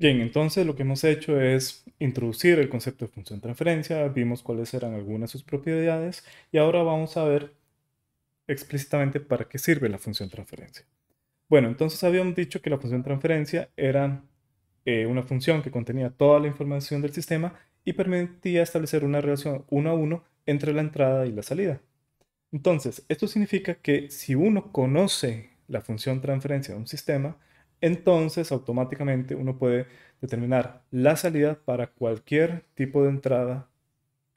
Bien, entonces lo que hemos hecho es introducir el concepto de función transferencia, vimos cuáles eran algunas de sus propiedades y ahora vamos a ver explícitamente para qué sirve la función transferencia. Bueno, entonces habíamos dicho que la función transferencia era una función que contenía toda la información del sistema y permitía establecer una relación uno a uno entre la entrada y la salida. Entonces, esto significa que si uno conoce la función transferencia de un sistema, entonces automáticamente uno puede determinar la salida para cualquier tipo de entrada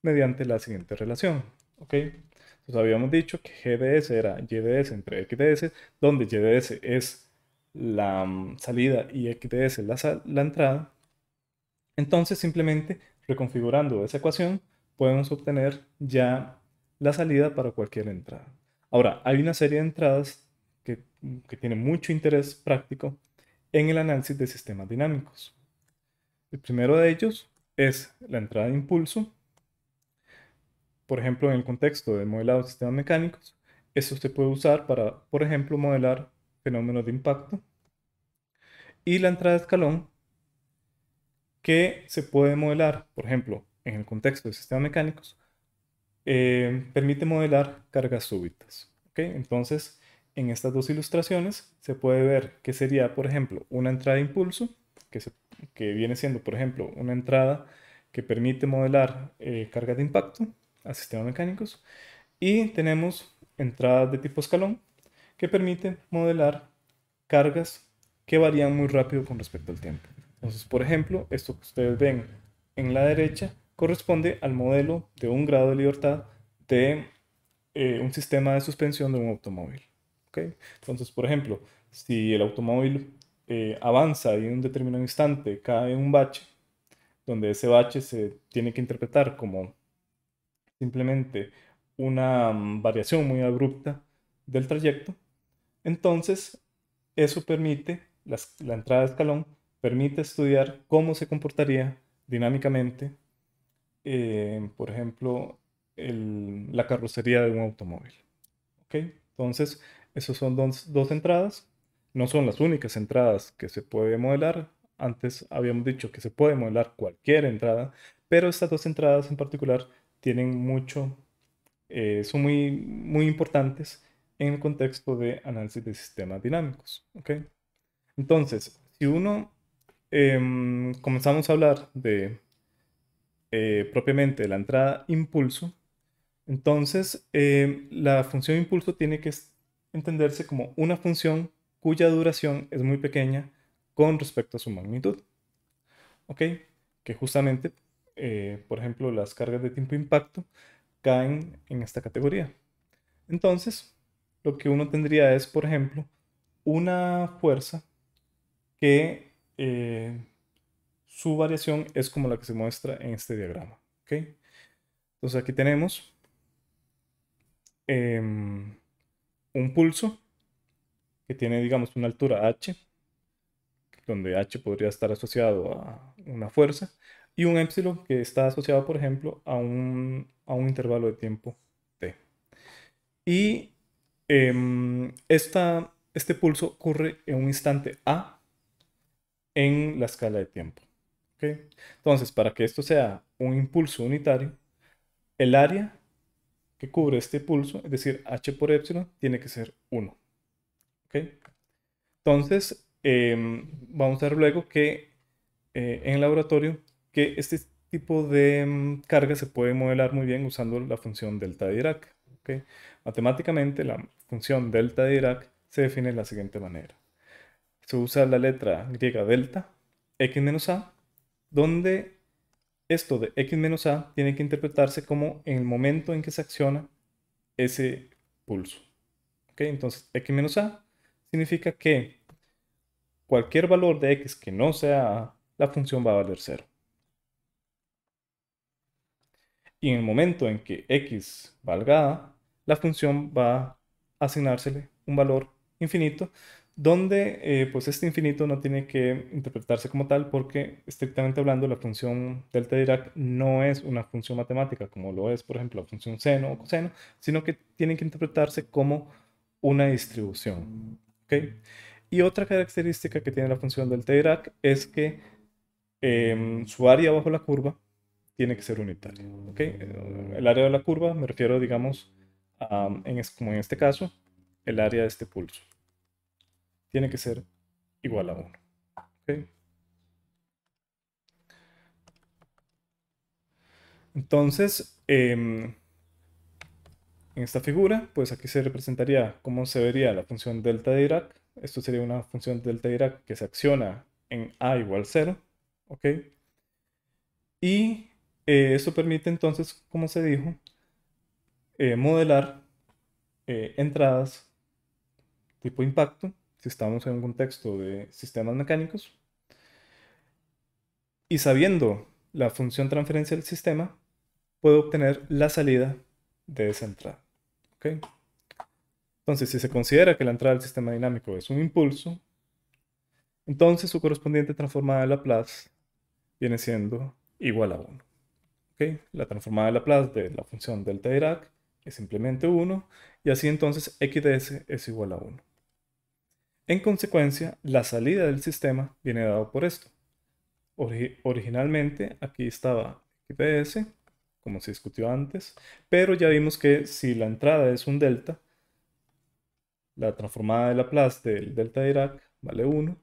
mediante la siguiente relación. ¿Ok? Entonces habíamos dicho que G de S era Y de S entre X de S, donde Y de S es la salida y X de S la entrada. Entonces simplemente reconfigurando esa ecuación podemos obtener ya la salida para cualquier entrada. Ahora, hay una serie de entradas que, que tienen mucho interés práctico en el análisis de sistemas dinámicos. El primero de ellos es la entrada de impulso. Por ejemplo, en el contexto de modelado de sistemas mecánicos, eso se puede usar para, por ejemplo, modelar fenómenos de impacto. Y la entrada de escalón, que se puede modelar, por ejemplo, en el contexto de sistemas mecánicos, permite modelar cargas súbitas. ¿Ok? Entonces, en estas dos ilustraciones se puede ver que sería, por ejemplo, una entrada de impulso, que viene siendo, por ejemplo, una entrada que permite modelar cargas de impacto a sistemas mecánicos. Y tenemos entradas de tipo escalón que permiten modelar cargas que varían muy rápido con respecto al tiempo. Entonces, por ejemplo, esto que ustedes ven en la derecha corresponde al modelo de un grado de libertad de un sistema de suspensión de un automóvil. ¿Ok? Entonces, por ejemplo, si el automóvil avanza y en un determinado instante cae en un bache, donde ese bache se tiene que interpretar como simplemente una variación muy abrupta del trayecto, entonces eso permite, la entrada de escalón permite estudiar cómo se comportaría dinámicamente, por ejemplo, la carrocería de un automóvil. ¿Ok? Entonces, esas son dos entradas. No son las únicas entradas que se puede modelar. Antes habíamos dicho que se puede modelar cualquier entrada, pero estas dos entradas en particular tienen mucho, son muy importantes en el contexto de análisis de sistemas dinámicos. ¿Ok? Entonces, si uno comenzamos a hablar de propiamente de la entrada impulso, entonces la función impulso tiene que entenderse como una función cuya duración es muy pequeña con respecto a su magnitud. ¿Ok? Que justamente, por ejemplo, las cargas de tiempo impacto caen en esta categoría. Entonces, lo que uno tendría es, por ejemplo, una fuerza que su variación es como la que se muestra en este diagrama. ¿Ok? Entonces aquí tenemos un pulso que tiene, digamos, una altura h, donde h podría estar asociado a una fuerza, y un épsilon que está asociado, por ejemplo, a un intervalo de tiempo t. Y este pulso ocurre en un instante a en la escala de tiempo. ¿Ok? Entonces, para que esto sea un impulso unitario, el área que cubre este pulso, es decir, h por épsilon, tiene que ser 1. ¿Ok? Entonces, vamos a ver luego que en el laboratorio que este tipo de carga se puede modelar muy bien usando la función delta de Dirac. ¿Ok? Matemáticamente, la función delta de Dirac se define de la siguiente manera. Se usa la letra griega delta, x menos a, donde esto de x menos a tiene que interpretarse como en el momento en que se acciona ese pulso. ¿Ok? Entonces, x menos a significa que cualquier valor de x que no sea a, la función va a valer 0. Y en el momento en que x valga a, la función va a asignársele un valor infinito, donde pues este infinito no tiene que interpretarse como tal porque estrictamente hablando la función delta de Dirac no es una función matemática como lo es por ejemplo la función seno o coseno, sino que tiene que interpretarse como una distribución. ¿Ok? Y otra característica que tiene la función delta de Dirac es que su área bajo la curva tiene que ser unitaria. ¿Ok? El área de la curva me refiero, digamos, como en este caso, el área de este pulso. Tiene que ser igual a 1. ¿Ok? Entonces, en esta figura, pues aquí se representaría cómo se vería la función delta de Dirac. Esto sería una función delta de Dirac que se acciona en a igual 0. ¿Ok? Y esto permite entonces, como se dijo, modelar entradas tipo impacto, si estamos en un contexto de sistemas mecánicos, y sabiendo la función transferencia del sistema, puedo obtener la salida de esa entrada. ¿Ok? Entonces, si se considera que la entrada del sistema dinámico es un impulso, entonces su correspondiente transformada de Laplace viene siendo igual a 1. ¿Ok? La transformada de Laplace de la función delta Dirac es simplemente 1, y así entonces x de s es igual a 1. En consecuencia, la salida del sistema viene dado por esto. Originalmente aquí estaba x de s, como se discutió antes, pero ya vimos que si la entrada es un delta, la transformada de Laplace del delta Dirac vale 1,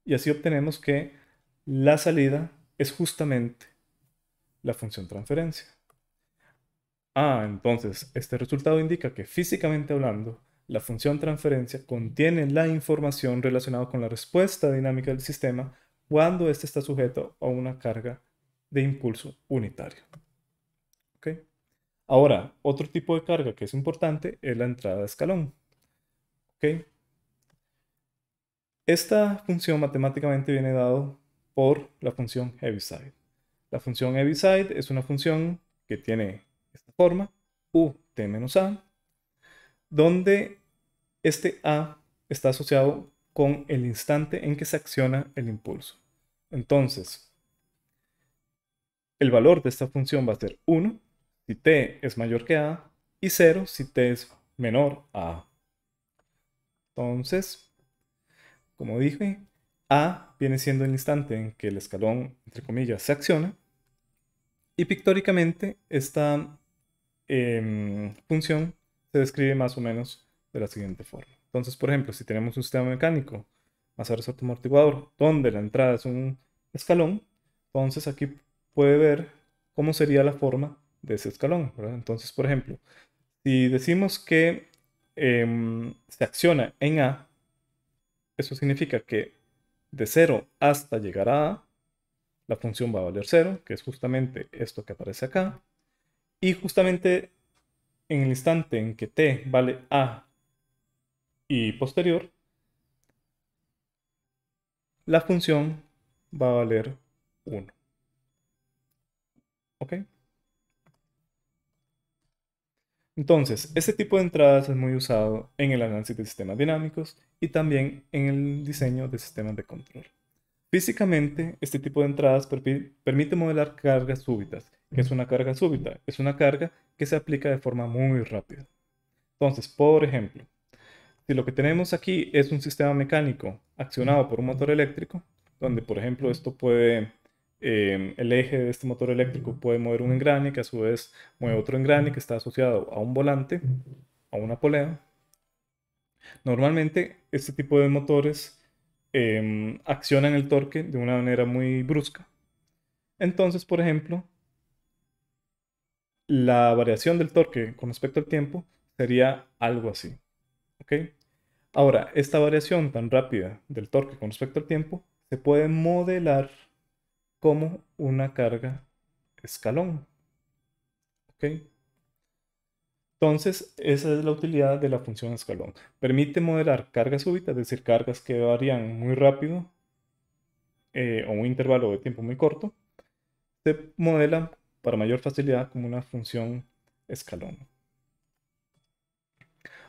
y así obtenemos que la salida es justamente la función transferencia. Entonces este resultado indica que físicamente hablando, la función transferencia contiene la información relacionada con la respuesta dinámica del sistema cuando éste está sujeto a una carga de impulso unitario. ¿Ok? Ahora, otro tipo de carga que es importante es la entrada de escalón. ¿Ok? Esta función matemáticamente viene dado por la función Heaviside. La función Heaviside es una función que tiene esta forma, ut-a, donde este a está asociado con el instante en que se acciona el impulso. Entonces, el valor de esta función va a ser 1 si t es mayor que a y 0 si t es menor a a. Entonces, como dije, a viene siendo el instante en que el escalón, entre comillas, se acciona. Y pictóricamente, esta función se describe más o menos de la siguiente forma. Entonces, por ejemplo, si tenemos un sistema mecánico, masa resorte amortiguador, donde la entrada es un escalón, entonces aquí puede ver cómo sería la forma de ese escalón, ¿verdad? Entonces, por ejemplo, si decimos que se acciona en A, eso significa que de 0 hasta llegar a A, la función va a valer 0, que es justamente esto que aparece acá. Y justamente en el instante en que t vale a y posterior, la función va a valer 1. ¿Ok? Entonces, este tipo de entradas es muy usado en el análisis de sistemas dinámicos y también en el diseño de sistemas de control. Físicamente, este tipo de entradas permite modelar cargas súbitas. ¿Qué es una carga súbita? Es una carga que se aplica de forma muy rápida. Entonces, por ejemplo, si lo que tenemos aquí es un sistema mecánico accionado por un motor eléctrico, donde por ejemplo el eje de este motor eléctrico puede mover un engrane que a su vez mueve otro engrane que está asociado a un volante, a una polea. Normalmente este tipo de motores accionan el torque de una manera muy brusca. Entonces, por ejemplo, la variación del torque con respecto al tiempo sería algo así. ¿Ok? Ahora, esta variación tan rápida del torque con respecto al tiempo se puede modelar como una carga escalón. ¿Ok? Entonces, esa es la utilidad de la función escalón. Permite modelar cargas súbitas, es decir, cargas que varían muy rápido o un intervalo de tiempo muy corto. Se modela para mayor facilidad como una función escalón.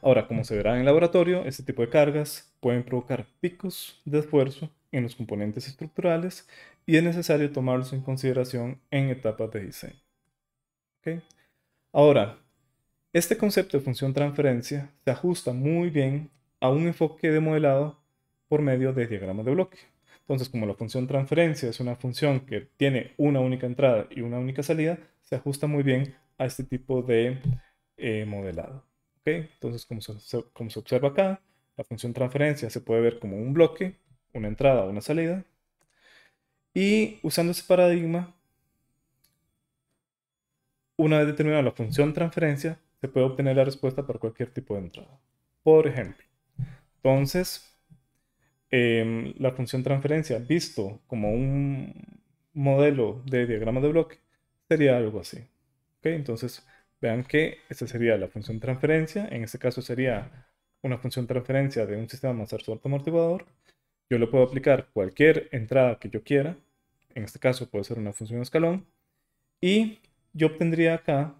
Ahora, como se verá en el laboratorio, este tipo de cargas pueden provocar picos de esfuerzo en los componentes estructurales y es necesario tomarlos en consideración en etapas de diseño. ¿Ok? Ahora, este concepto de función transferencia se ajusta muy bien a un enfoque de modelado por medio de diagramas de bloque. Entonces, como la función transferencia es una función que tiene una única entrada y una única salida, se ajusta muy bien a este tipo de modelado. ¿Ok? Entonces, como se observa acá, la función transferencia se puede ver como un bloque, una entrada o una salida. Y usando ese paradigma, una vez determinada la función transferencia, se puede obtener la respuesta para cualquier tipo de entrada. Por ejemplo, entonces, la función transferencia visto como un modelo de diagrama de bloque sería algo así. ¿Ok? Entonces, vean que esta sería la función transferencia. En este caso sería una función transferencia de un sistema más absorto amortiguador. Yo le puedo aplicar cualquier entrada que yo quiera. En este caso puede ser una función escalón. Y yo obtendría acá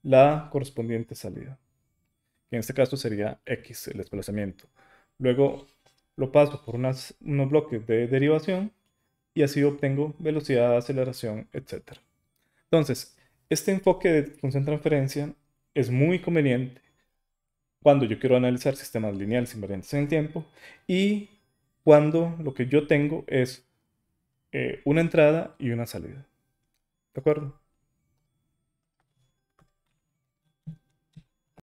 la correspondiente salida, que en este caso sería X, el desplazamiento. Luego lo paso por unos bloques de derivación y así obtengo velocidad, aceleración, etc. Entonces, este enfoque de función transferencia es muy conveniente cuando yo quiero analizar sistemas lineales invariantes en el tiempo y cuando lo que yo tengo es una entrada y una salida. ¿De acuerdo?